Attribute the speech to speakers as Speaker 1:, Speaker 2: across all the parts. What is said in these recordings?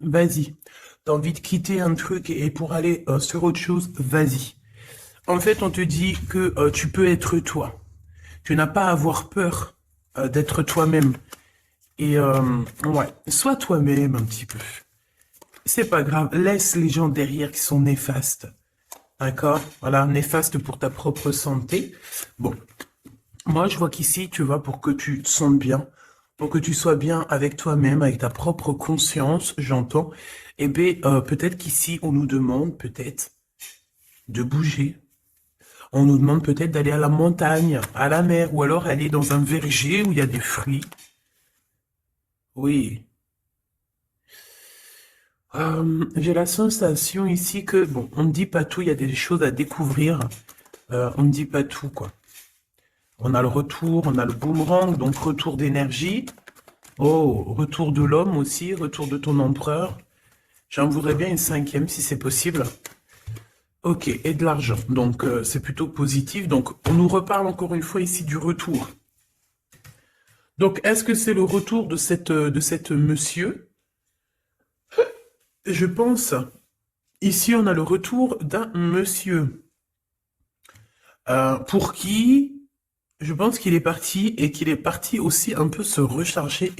Speaker 1: vas-y. T'as envie de quitter un truc et pour aller sur autre chose, vas-y. En fait, on te dit que tu peux être toi. Tu n'as pas à avoir peur d'être toi-même. Et ouais, sois toi-même un petit peu. C'est pas grave, laisse les gens derrière qui sont néfastes. D'accord? Voilà, néfastes pour ta propre santé. Bon, moi je vois qu'ici, tu vois, pour que tu te sentes bien, pour que tu sois bien avec toi-même, avec ta propre conscience, j'entends, eh bien, peut-être qu'ici, on nous demande peut-être de bouger. On nous demande peut-être d'aller à la montagne, à la mer, ou alors aller dans un verger où il y a des fruits. Oui. J'ai la sensation ici que, bon, on ne dit pas tout, il y a des choses à découvrir. On ne dit pas tout, quoi. On a le retour, on a le boomerang, donc retour d'énergie. Oh, retour de l'homme aussi, retour de ton empereur. J'en voudrais bien une cinquième si c'est possible. Ok, et de l'argent, donc c'est plutôt positif. Donc on nous reparle encore une fois ici du retour. Donc est-ce que c'est le retour de cette monsieur? Je pense, ici on a le retour d'un monsieur pour qui je pense qu'il est parti et qu'il est parti aussi un peu se recharger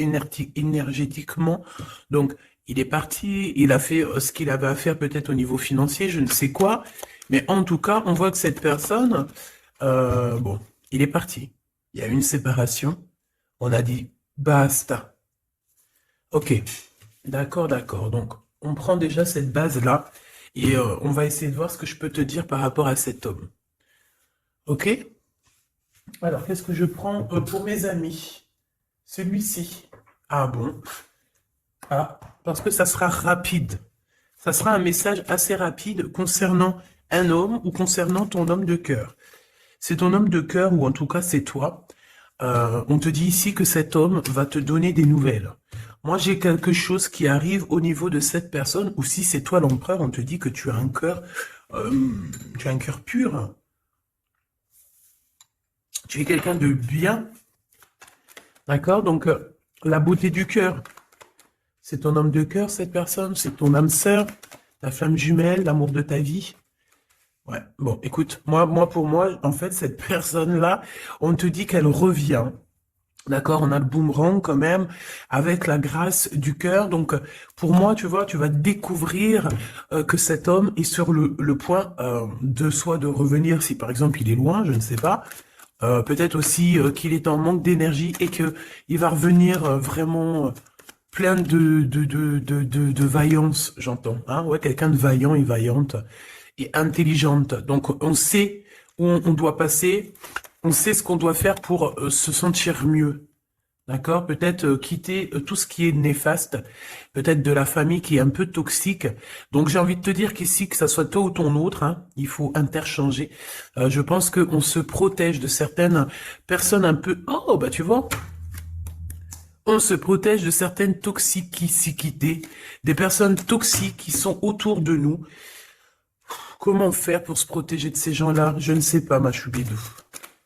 Speaker 1: énergétiquement. Donc, il est parti, il a fait ce qu'il avait à faire peut-être au niveau financier, je ne sais quoi. Mais en tout cas, on voit que cette personne, bon, il est parti. Il y a eu une séparation. On a dit basta. Ok, d'accord, d'accord. Donc, on prend déjà cette base-là et on va essayer de voir ce que je peux te dire par rapport à cet homme. Ok? Alors, qu'est-ce que je prends pour mes amis? Celui-ci. Ah bon? Ah, parce que ça sera rapide. Ça sera un message assez rapide concernant un homme ou concernant ton homme de cœur. C'est ton homme de cœur ou en tout cas c'est toi. On te dit ici que cet homme va te donner des nouvelles. Moi, j'ai quelque chose qui arrive au niveau de cette personne, ou si c'est toi l'empereur, on te dit que euh, tu as un cœur pur. Tu es quelqu'un de bien, d'accord? Donc, la beauté du cœur. C'est ton homme de cœur, cette personne, c'est ton âme sœur, ta flamme jumelle, l'amour de ta vie. Ouais, bon, écoute, pour moi, en fait, cette personne-là, on te dit qu'elle revient. D'accord, on a le boomerang quand même, avec la grâce du cœur. Donc, pour moi, tu vois, tu vas découvrir que cet homme est sur le point de soit de revenir, si par exemple il est loin, je ne sais pas. Peut-être aussi qu'il est en manque d'énergie et que il va revenir vraiment plein de vaillance, j'entends. Hein, ouais, quelqu'un de vaillant et vaillante et intelligente. Donc, on sait où on doit passer, on sait ce qu'on doit faire pour se sentir mieux. D'accord? Peut-être quitter tout ce qui est néfaste, peut-être de la famille qui est un peu toxique. Donc j'ai envie de te dire qu'ici, que ça soit toi ou ton autre, hein, il faut interchanger. Je pense qu'on se protège de certaines personnes un peu... Oh, bah tu vois, on se protège de certaines toxicités, des personnes toxiques qui sont autour de nous. Comment faire pour se protéger de ces gens-là? Je ne sais pas, ma choubidou.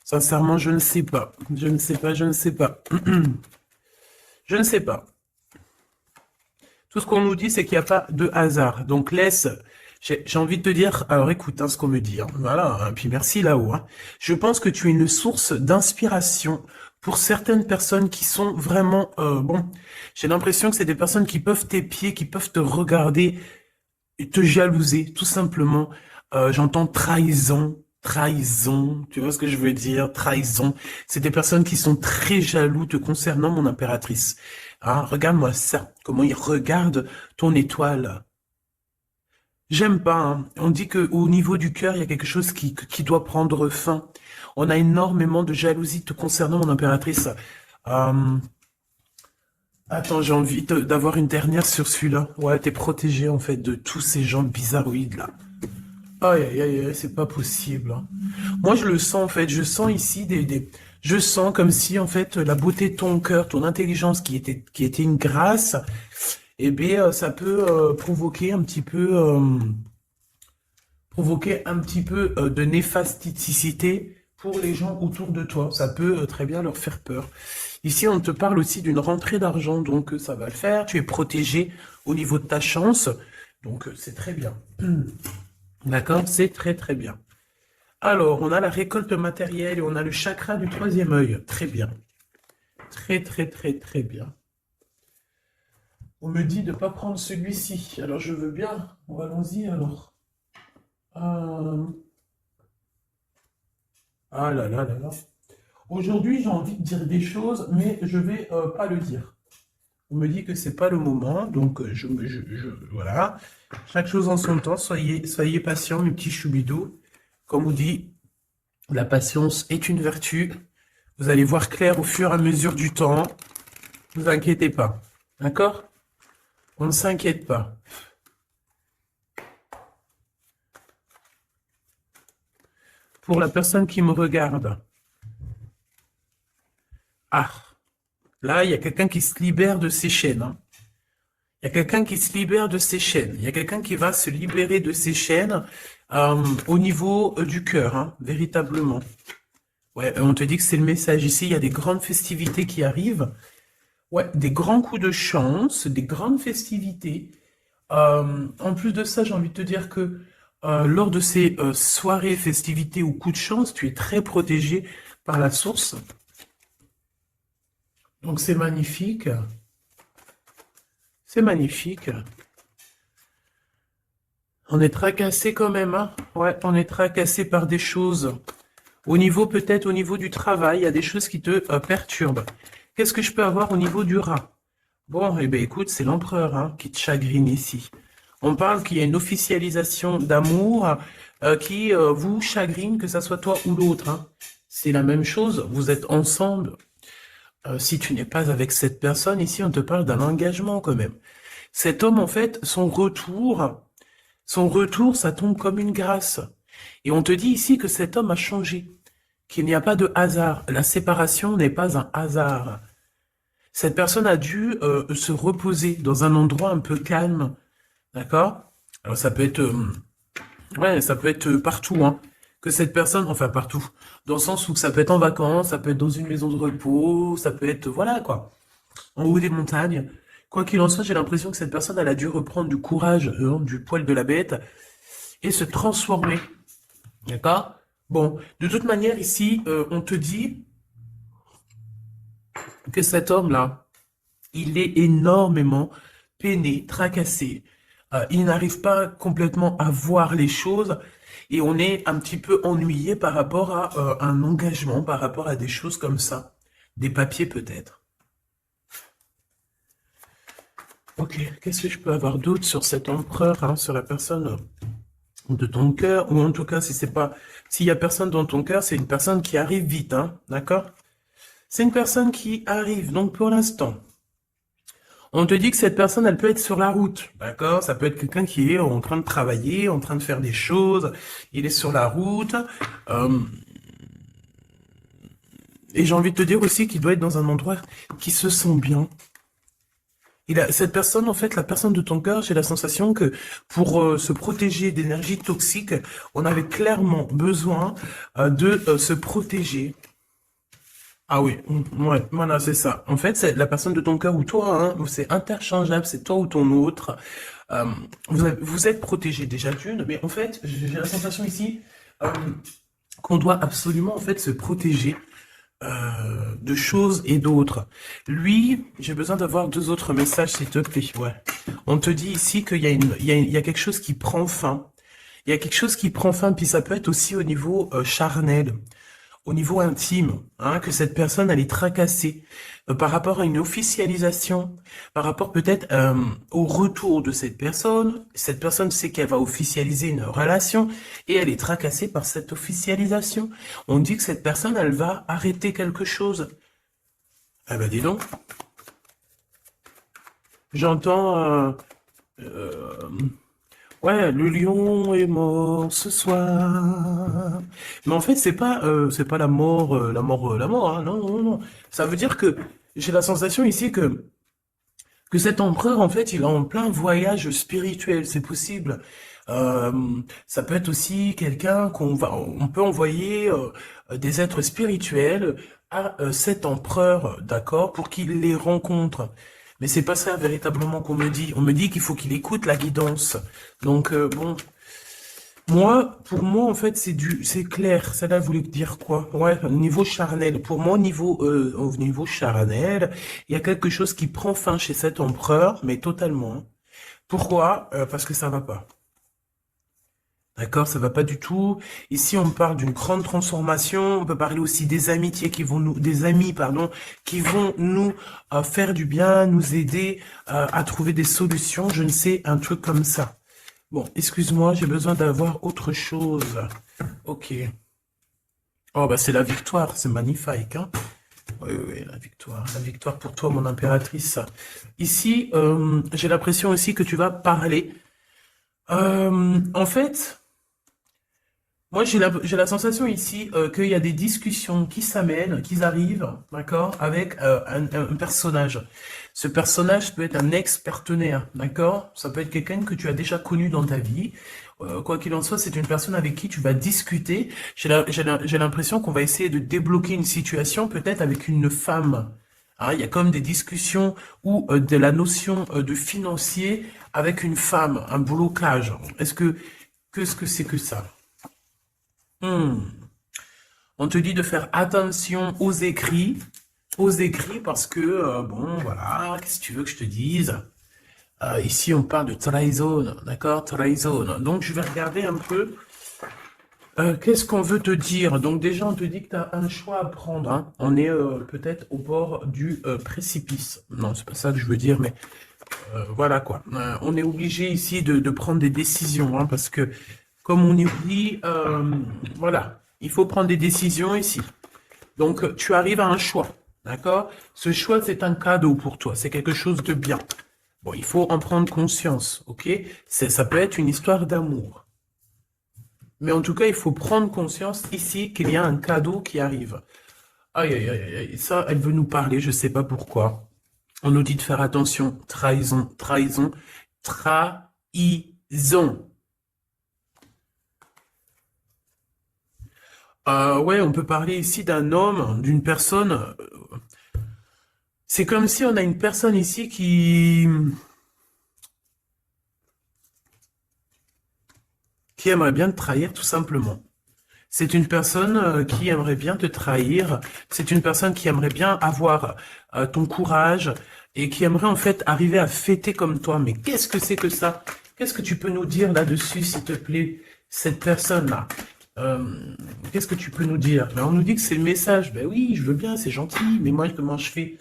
Speaker 1: Sincèrement, je ne sais pas. Je ne sais pas, je ne sais pas. Je ne sais pas. Tout ce qu'on nous dit, c'est qu'il n'y a pas de hasard. Donc laisse, j'ai envie de te dire, alors écoute hein, ce qu'on me dit. Hein. Voilà, hein, puis merci là-haut. Hein. Je pense que tu es une source d'inspiration pour certaines personnes qui sont vraiment, bon, j'ai l'impression que c'est des personnes qui peuvent t'épier, qui peuvent te regarder et te jalouser, tout simplement. J'entends trahison, trahison, tu vois ce que je veux dire, trahison. C'est des personnes qui sont très jaloux te concernant, mon impératrice. Ah, regarde-moi ça, comment il regarde ton étoile. J'aime pas, hein. On dit que au niveau du cœur, il y a quelque chose qui doit prendre fin. On a énormément de jalousie te concernant, mon impératrice. Euh, Attends, d'avoir une dernière sur celui-là. Ouais, t'es protégé en fait de tous ces gens bizarroïdes là. Aïe, aïe, aïe, aïe, c'est pas possible. Hein. Moi, je le sens, en fait. Je sens ici je sens comme si, en fait, la beauté de ton cœur, ton intelligence qui était une grâce, eh bien, ça peut provoquer un petit peu de néfasticité pour les gens autour de toi. Ça peut très bien leur faire peur. Ici, on te parle aussi d'une rentrée d'argent, donc ça va le faire. Tu es protégé au niveau de ta chance, donc c'est très bien. D'accord? C'est très très bien. Alors, on a la récolte matérielle et on a le chakra du troisième œil. Très bien. Très très très très bien. On me dit de ne pas prendre celui-ci. Alors, je veux bien. Allons-y alors. Euh, Ah là là là là. Aujourd'hui, j'ai envie de dire des choses, mais je vais pas le dire. On me dit que c'est pas le moment, donc voilà. Chaque chose en son temps. Soyez patient, mes petits choubidous. Comme on dit, la patience est une vertu. Vous allez voir clair au fur et à mesure du temps. Ne vous inquiétez pas. D'accord? On ne s'inquiète pas. Pour la personne qui me regarde. Ah, là, il y a quelqu'un qui se libère de ses chaînes. Hein. Il y a quelqu'un qui se libère de ses chaînes. Il y a quelqu'un qui va se libérer de ses chaînes au niveau du cœur, hein, véritablement. Ouais, on te dit que c'est le message ici. Il y a des grandes festivités qui arrivent. Ouais, des grands coups de chance, des grandes festivités. En plus de ça, j'ai envie de te dire que lors de ces soirées, festivités ou coups de chance, tu es très protégé par la source. Donc c'est magnifique. C'est magnifique. On est tracassé quand même, hein? Ouais, on est tracassé par des choses. Peut-être au niveau du travail, il y a des choses qui te perturbent. Qu'est-ce que je peux avoir au niveau du rat? Bon, eh bien écoute, c'est l'empereur hein, qui te chagrine ici. On parle qu'il y a une officialisation d'amour qui vous chagrine, que ça soit toi ou l'autre. Hein. C'est la même chose, vous êtes ensemble. Si tu n'es pas avec cette personne, ici on te parle d'un engagement quand même. Cet homme, en fait, son retour, ça tombe comme une grâce. Et on te dit ici que cet homme a changé, qu'il n'y a pas de hasard. La séparation n'est pas un hasard. Cette personne a dû se reposer dans un endroit un peu calme, d'accord? Alors ça peut être, ouais, ça peut être partout, hein. Que cette personne, enfin partout, dans le sens où ça peut être en vacances, ça peut être dans une maison de repos, ça peut être, voilà quoi, en haut des montagnes. Quoi qu'il en soit, j'ai l'impression que cette personne, elle a dû reprendre du courage, du poil de la bête, et se transformer, d'accord? Bon, de toute manière, ici, on te dit que cet homme-là, il est énormément peiné, tracassé. Il n'arrive pas complètement à voir les choses et on est un petit peu ennuyé par rapport à un engagement, par rapport à des choses comme ça. Des papiers peut-être. Ok, qu'est-ce que je peux avoir d'autre sur cet empereur, hein, sur la personne de ton cœur, ou en tout cas, si c'est pas, s'il y a personne dans ton cœur, c'est une personne qui arrive vite, hein, d'accord? C'est une personne qui arrive, donc pour l'instant. On te dit que cette personne, elle peut être sur la route, d'accord? Ça peut être quelqu'un qui est en train de travailler, en train de faire des choses, il est sur la route. Et j'ai envie de te dire aussi qu'il doit être dans un endroit qui se sent bien. Cette personne, en fait, la personne de ton cœur, j'ai la sensation que pour se protéger d'énergie toxique, on avait clairement besoin de se protéger. Ah oui, ouais, voilà, c'est ça. En fait, c'est la personne de ton cœur ou toi, hein, c'est interchangeable, c'est toi ou ton autre. Euh, vous êtes protégé déjà d'une, mais en fait, j'ai la sensation ici qu'on doit absolument en fait se protéger de choses et d'autres. Lui, j'ai besoin d'avoir deux autres messages, s'il te plaît. Ouais. On te dit ici qu'il y a il y a quelque chose qui prend fin. Il y a quelque chose qui prend fin, puis ça peut être aussi au niveau charnel, au niveau intime, hein, que cette personne elle est tracassée par rapport à une officialisation, par rapport peut-être au retour de cette personne. Cette personne sait qu'elle va officialiser une relation et elle est tracassée par cette officialisation. On dit que cette personne elle va arrêter quelque chose. Ah ben dis donc, j'entends ouais, le lion est mort ce soir. Mais en fait, c'est pas la mort, la mort, hein, non, non, non. Ça veut dire que j'ai la sensation ici que cet empereur, en fait, il est en plein voyage spirituel, c'est possible. Euh, Ça peut être aussi quelqu'un on peut envoyer des êtres spirituels à cet empereur, d'accord, pour qu'il les rencontre. Mais c'est pas ça véritablement qu'on me dit. On me dit qu'il faut qu'il écoute la guidance. Donc bon, moi, pour moi, en fait, c'est clair. Ça là voulait dire quoi? Ouais, au niveau charnel. Pour moi, au niveau charnel, il y a quelque chose qui prend fin chez cet empereur, mais totalement, hein. Pourquoi? Parce que ça va pas. D'accord, ça va pas du tout. Ici, on parle d'une grande transformation. On peut parler aussi des amitiés des amis, pardon, qui vont nous faire du bien, nous aider à trouver des solutions. Je ne sais, un truc comme ça. Bon, excuse-moi, j'ai besoin d'avoir autre chose. Ok. Oh, bah c'est la victoire, c'est magnifique, hein. Oui, oui, oui, la victoire pour toi, mon impératrice. Ici, j'ai l'impression aussi que tu vas parler. En fait, moi, j'ai la sensation ici qu'il y a des discussions qui s'amènent, qui arrivent, d'accord, avec un personnage. Ce personnage peut être un ex-partenaire, d'accord? Ça peut être quelqu'un que tu as déjà connu dans ta vie. Quoi qu'il en soit, c'est une personne avec qui tu vas discuter. J'ai l'impression qu'on va essayer de débloquer une situation, peut-être avec une femme. Hein, il y a comme des discussions ou de la notion de financier avec une femme, un blocage. Qu'est-ce que c'est que ça? Hmm. On te dit de faire attention aux écrits parce que, bon, voilà, qu'est-ce que tu veux que je te dise? Ici, on parle de trahison, d'accord? Trahison. Donc, je vais regarder un peu, qu'est-ce qu'on veut te dire? Donc, déjà, on te dit que tu as un choix à prendre, hein. On est peut-être au bord du précipice. Non, c'est pas ça que je veux dire, mais voilà quoi. On est obligé ici de prendre des décisions, hein, parce que, comme on est dit, voilà, il faut prendre des décisions ici. Donc, tu arrives à un choix, d'accord? Ce choix, c'est un cadeau pour toi, c'est quelque chose de bien. Bon, il faut en prendre conscience, ok? Ça peut être une histoire d'amour. Mais en tout cas, il faut prendre conscience ici qu'il y a un cadeau qui arrive. Aïe, aïe, aïe, aïe, ça, elle veut nous parler, je sais pas pourquoi. On nous dit de faire attention. Trahison, trahison, trahison. Ouais, on peut parler ici d'un homme, d'une personne. C'est comme si on a une personne ici qui aimerait bien te trahir tout simplement. C'est une personne qui aimerait bien te trahir. C'est une personne qui aimerait bien avoir ton courage et qui aimerait en fait arriver à fêter comme toi. Mais qu'est-ce que c'est que ça? Qu'est-ce que tu peux nous dire là-dessus, s'il te plaît, cette personne-là? Qu'est-ce que tu peux nous dire? Ben, on nous dit que c'est le message. Ben oui, je veux bien, c'est gentil, mais moi, comment je fais?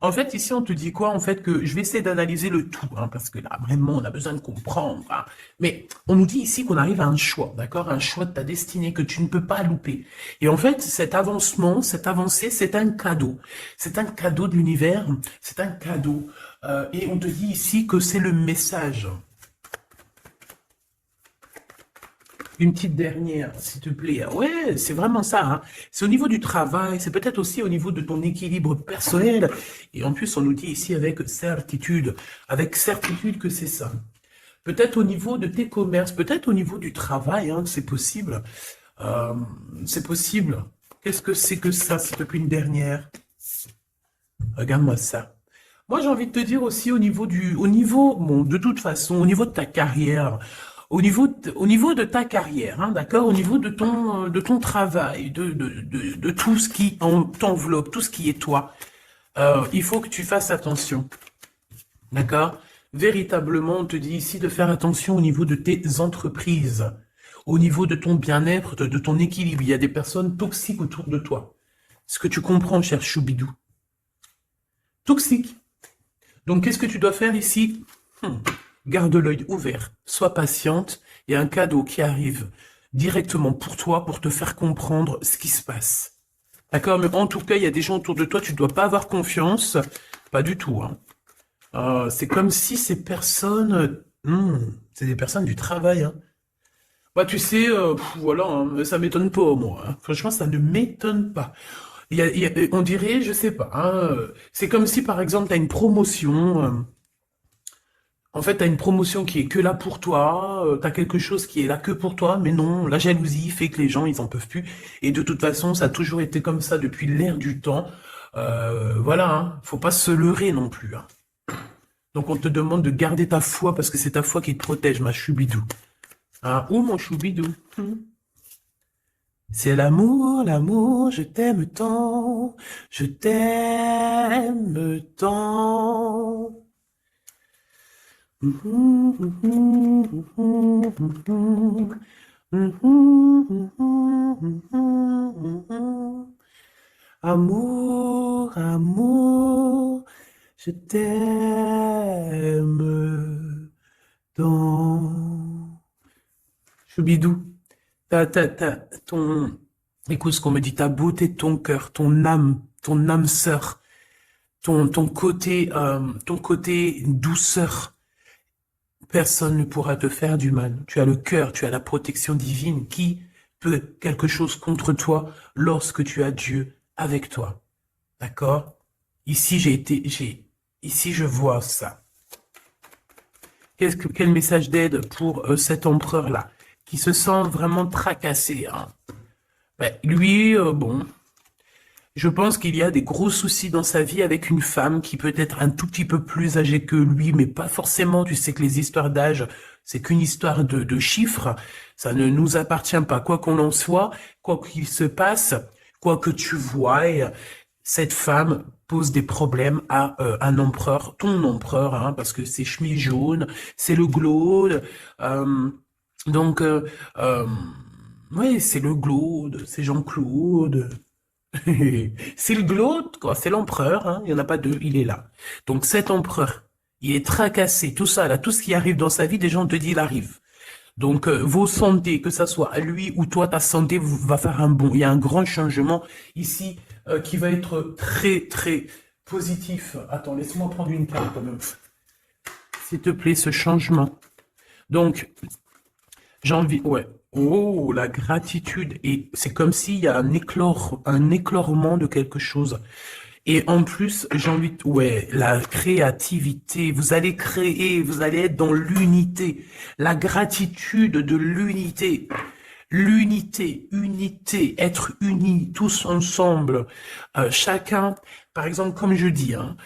Speaker 1: En fait, ici, on te dit quoi? En fait, que je vais essayer d'analyser le tout, hein, parce que là, vraiment, on a besoin de comprendre, hein. Mais on nous dit ici qu'on arrive à un choix, d'accord? Un choix de ta destinée que tu ne peux pas louper. Et en fait, cet avancement, cette avancée, c'est un cadeau. C'est un cadeau de l'univers, c'est un cadeau. Et on te dit ici que c'est le message. Une petite dernière, s'il te plaît. Ouais, c'est vraiment ça, hein. C'est au niveau du travail, c'est peut-être aussi au niveau de ton équilibre personnel. Et en plus, on nous dit ici avec certitude que c'est ça. Peut-être au niveau de tes commerces, peut-être au niveau du travail, hein, c'est possible. Euh, c'est possible. Qu'est-ce que c'est que ça, s'il te plaît, une dernière? Regarde-moi ça. Moi, j'ai envie de te dire aussi bon, de toute façon, au niveau de ta carrière, au niveau de ta carrière, hein, d'accord, au niveau de ton travail, de tout ce qui t'enveloppe, tout ce qui est toi, il faut que tu fasses attention, d'accord? Véritablement, on te dit ici de faire attention au niveau de tes entreprises, au niveau de ton bien-être, de ton équilibre. Il y a des personnes toxiques autour de toi. Est-ce que tu comprends, cher Choubidou? Toxique. Donc, qu'est-ce que tu dois faire ici? Garde l'œil ouvert, sois patiente, il y a un cadeau qui arrive directement pour toi, pour te faire comprendre ce qui se passe. D'accord? Mais en tout cas, il y a des gens autour de toi, tu ne dois pas avoir confiance. Pas du tout, hein. C'est comme si ces personnes... c'est des personnes du travail, hein. Bah, tu sais, voilà, hein, ça m'étonne pas, moi, hein. Franchement, ça ne m'étonne pas. On dirait, je sais pas, hein, c'est comme si, par exemple, tu as une promotion... En fait, t'as une promotion qui est que là pour toi, t'as quelque chose qui est là que pour toi, mais non, la jalousie fait que les gens, ils en peuvent plus. Et de toute façon, ça a toujours été comme ça depuis l'ère du temps. Voilà, hein, faut pas se leurrer non plus, hein. Donc on te demande de garder ta foi parce que c'est ta foi qui te protège, ma choubidou. Ah, ou mon choubidou. C'est l'amour, l'amour, je t'aime tant, je t'aime tant. Amour, amour, je t'aime tant. Choubidou, écoute ce qu'on me dit, ta beauté, ton cœur, ton âme sœur, ton côté douceur. Personne ne pourra te faire du mal. Tu as le cœur, tu as la protection divine. Qui peut quelque chose contre toi lorsque tu as Dieu avec toi? D'accord? Ici, ici, je vois ça. Quel message d'aide pour cet empereur-là, qui se sent vraiment tracassé, hein? Ben, lui, bon, je pense qu'il y a des gros soucis dans sa vie avec une femme qui peut être un tout petit peu plus âgée que lui, mais pas forcément. Tu sais que les histoires d'âge, c'est qu'une histoire de chiffres. Ça ne nous appartient pas. Quoi qu'on en soit, quoi qu'il se passe, quoi que tu vois, cette femme pose des problèmes à un empereur, ton empereur, hein, parce que c'est chemise jaune, c'est le glaude. Donc, ouais, c'est le glaude, c'est Jean-Claude. C'est le glaude, quoi. C'est l'empereur, hein. Il n'y en a pas deux, il est là. Donc cet empereur, il est tracassé, tout ça, là, tout ce qui arrive dans sa vie, des gens te disent, il arrive. Donc vos santé, que ça soit à lui ou toi, ta santé va faire un bond. Il y a un grand changement ici qui va être très, très positif. Attends, laisse-moi prendre une carte quand même. S'il te plaît, ce changement. Donc, j'ai envie, ouais. Oh, la gratitude. Et c'est comme s'il y a un éclorement de quelque chose. Et en plus, j'ai envie de, ouais, la créativité. Vous allez créer, vous allez être dans l'unité. La gratitude de l'unité. L'unité, unité, être unis, tous ensemble. Chacun, par exemple, comme je dis, hein,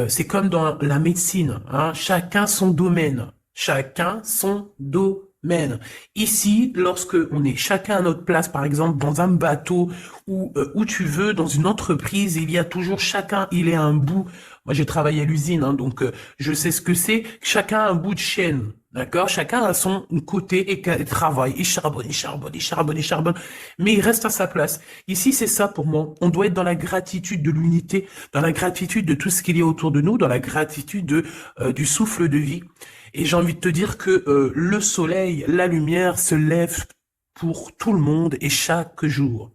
Speaker 1: c'est comme dans la médecine, hein, chacun son domaine. Chacun son domaine. Ici, lorsque on est chacun à notre place, par exemple, dans un bateau ou où tu veux, dans une entreprise, il y a toujours chacun, il est à un bout. Moi, j'ai travaillé à l'usine, hein, donc je sais ce que c'est. Chacun a un bout de chaîne. D'accord? Chacun a son côté et travaille. Il charbonne, il charbonne, il charbonne, il charbonne. Mais il reste à sa place. Ici, c'est ça pour moi. On doit être dans la gratitude de l'unité, dans la gratitude de tout ce qu'il y a autour de nous, dans la gratitude du souffle de vie. Et j'ai envie de te dire que le soleil, la lumière se lève pour tout le monde et chaque jour.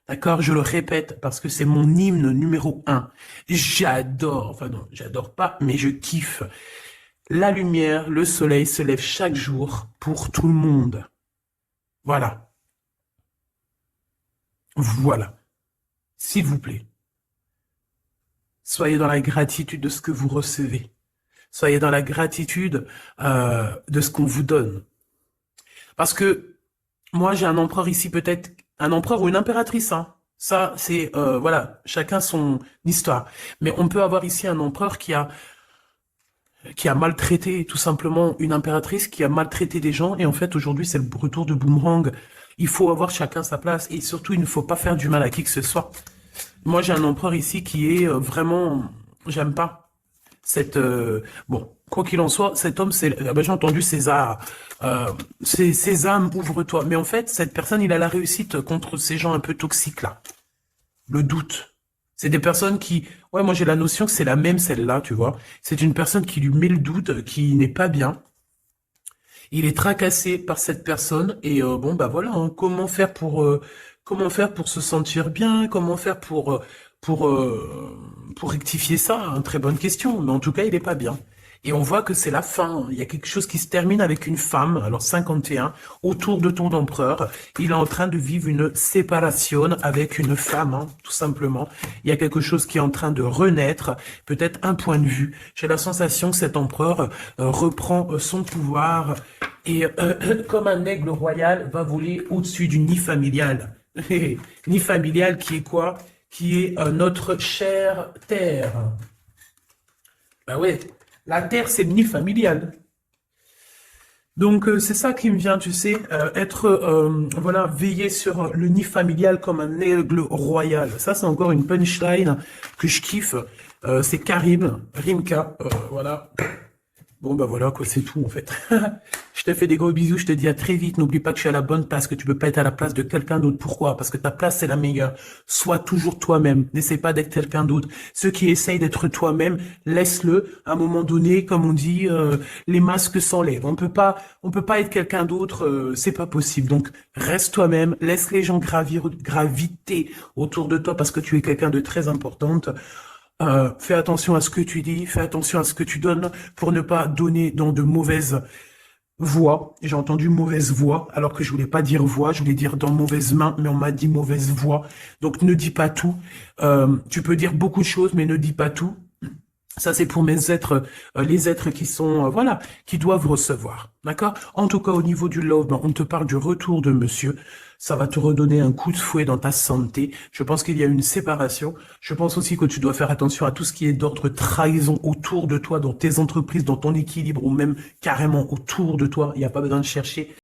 Speaker 1: D'accord? Je le répète parce que c'est mon hymne numéro 1. J'adore, enfin non, j'adore pas, mais je kiffe. La lumière, le soleil se lève chaque jour pour tout le monde. Voilà. Voilà. S'il vous plaît. Soyez dans la gratitude de ce que vous recevez. Soyez dans la gratitude de ce qu'on vous donne. Parce que moi, j'ai un empereur ici, peut-être un empereur ou une impératrice, hein. Ça, c'est, voilà, chacun son histoire. Mais on peut avoir ici un empereur qui a maltraité tout simplement une impératrice, qui a maltraité des gens, et en fait aujourd'hui c'est le retour de boomerang. Il faut avoir chacun sa place, et surtout il ne faut pas faire du mal à qui que ce soit. Moi j'ai un empereur ici qui est vraiment, j'aime pas cette, bon, quoi qu'il en soit, cet homme c'est, ah ben, j'ai entendu César, c'est Sésame, ouvre-toi, mais en fait cette personne il a la réussite contre ces gens un peu toxiques là, le doute. C'est des personnes qui, ouais, moi j'ai la notion que c'est la même celle-là, tu vois. C'est une personne qui lui met le doute, qui n'est pas bien. Il est tracassé par cette personne et bon bah voilà, hein, comment faire pour se sentir bien, comment faire pour rectifier ça, hein, très bonne question. Mais en tout cas, il est pas bien. Et on voit que c'est la fin. Il y a quelque chose qui se termine avec une femme, alors 51, autour de ton empereur. Il est en train de vivre une séparation avec une femme, hein, tout simplement. Il y a quelque chose qui est en train de renaître, peut-être un point de vue. J'ai la sensation que cet empereur reprend son pouvoir et, comme un aigle royal, va voler au-dessus du nid familial. Nid familial qui est quoi? Qui est notre chère terre. Ben ouais, la terre, c'est le nid familial. Donc, c'est ça qui me vient, tu sais, être, voilà, veiller sur le nid familial comme un aigle royal. Ça, c'est encore une punchline que je kiffe. C'est Karim, Rimka, voilà. Bon, bah voilà, quoi, c'est tout, en fait. Je te fais des gros bisous, je te dis à très vite. N'oublie pas que je suis à la bonne place, que tu peux pas être à la place de quelqu'un d'autre. Pourquoi? Parce que ta place, c'est la meilleure. Sois toujours toi-même. N'essaie pas d'être quelqu'un d'autre. Ceux qui essayent d'être toi-même, laisse-le. À un moment donné, comme on dit, les masques s'enlèvent. On peut pas être quelqu'un d'autre, c'est pas possible. Donc, reste toi-même. Laisse les gens graviter autour de toi parce que tu es quelqu'un de très importante. Fais attention à ce que tu dis, fais attention à ce que tu donnes pour ne pas donner dans de mauvaises voix. J'ai entendu mauvaise voix, alors que je voulais pas dire voix, je voulais dire dans mauvaise main, mais on m'a dit mauvaise voix. Donc ne dis pas tout. Tu peux dire beaucoup de choses, mais ne dis pas tout. Ça, c'est pour mes êtres, les êtres qui sont, voilà, qui doivent recevoir. D'accord? En tout cas, au niveau du love, ben, on te parle du retour de monsieur. Ça va te redonner un coup de fouet dans ta santé. Je pense qu'il y a une séparation. Je pense aussi que tu dois faire attention à tout ce qui est d'ordre trahison autour de toi, dans tes entreprises, dans ton équilibre, ou même carrément autour de toi. Il n'y a pas besoin de chercher.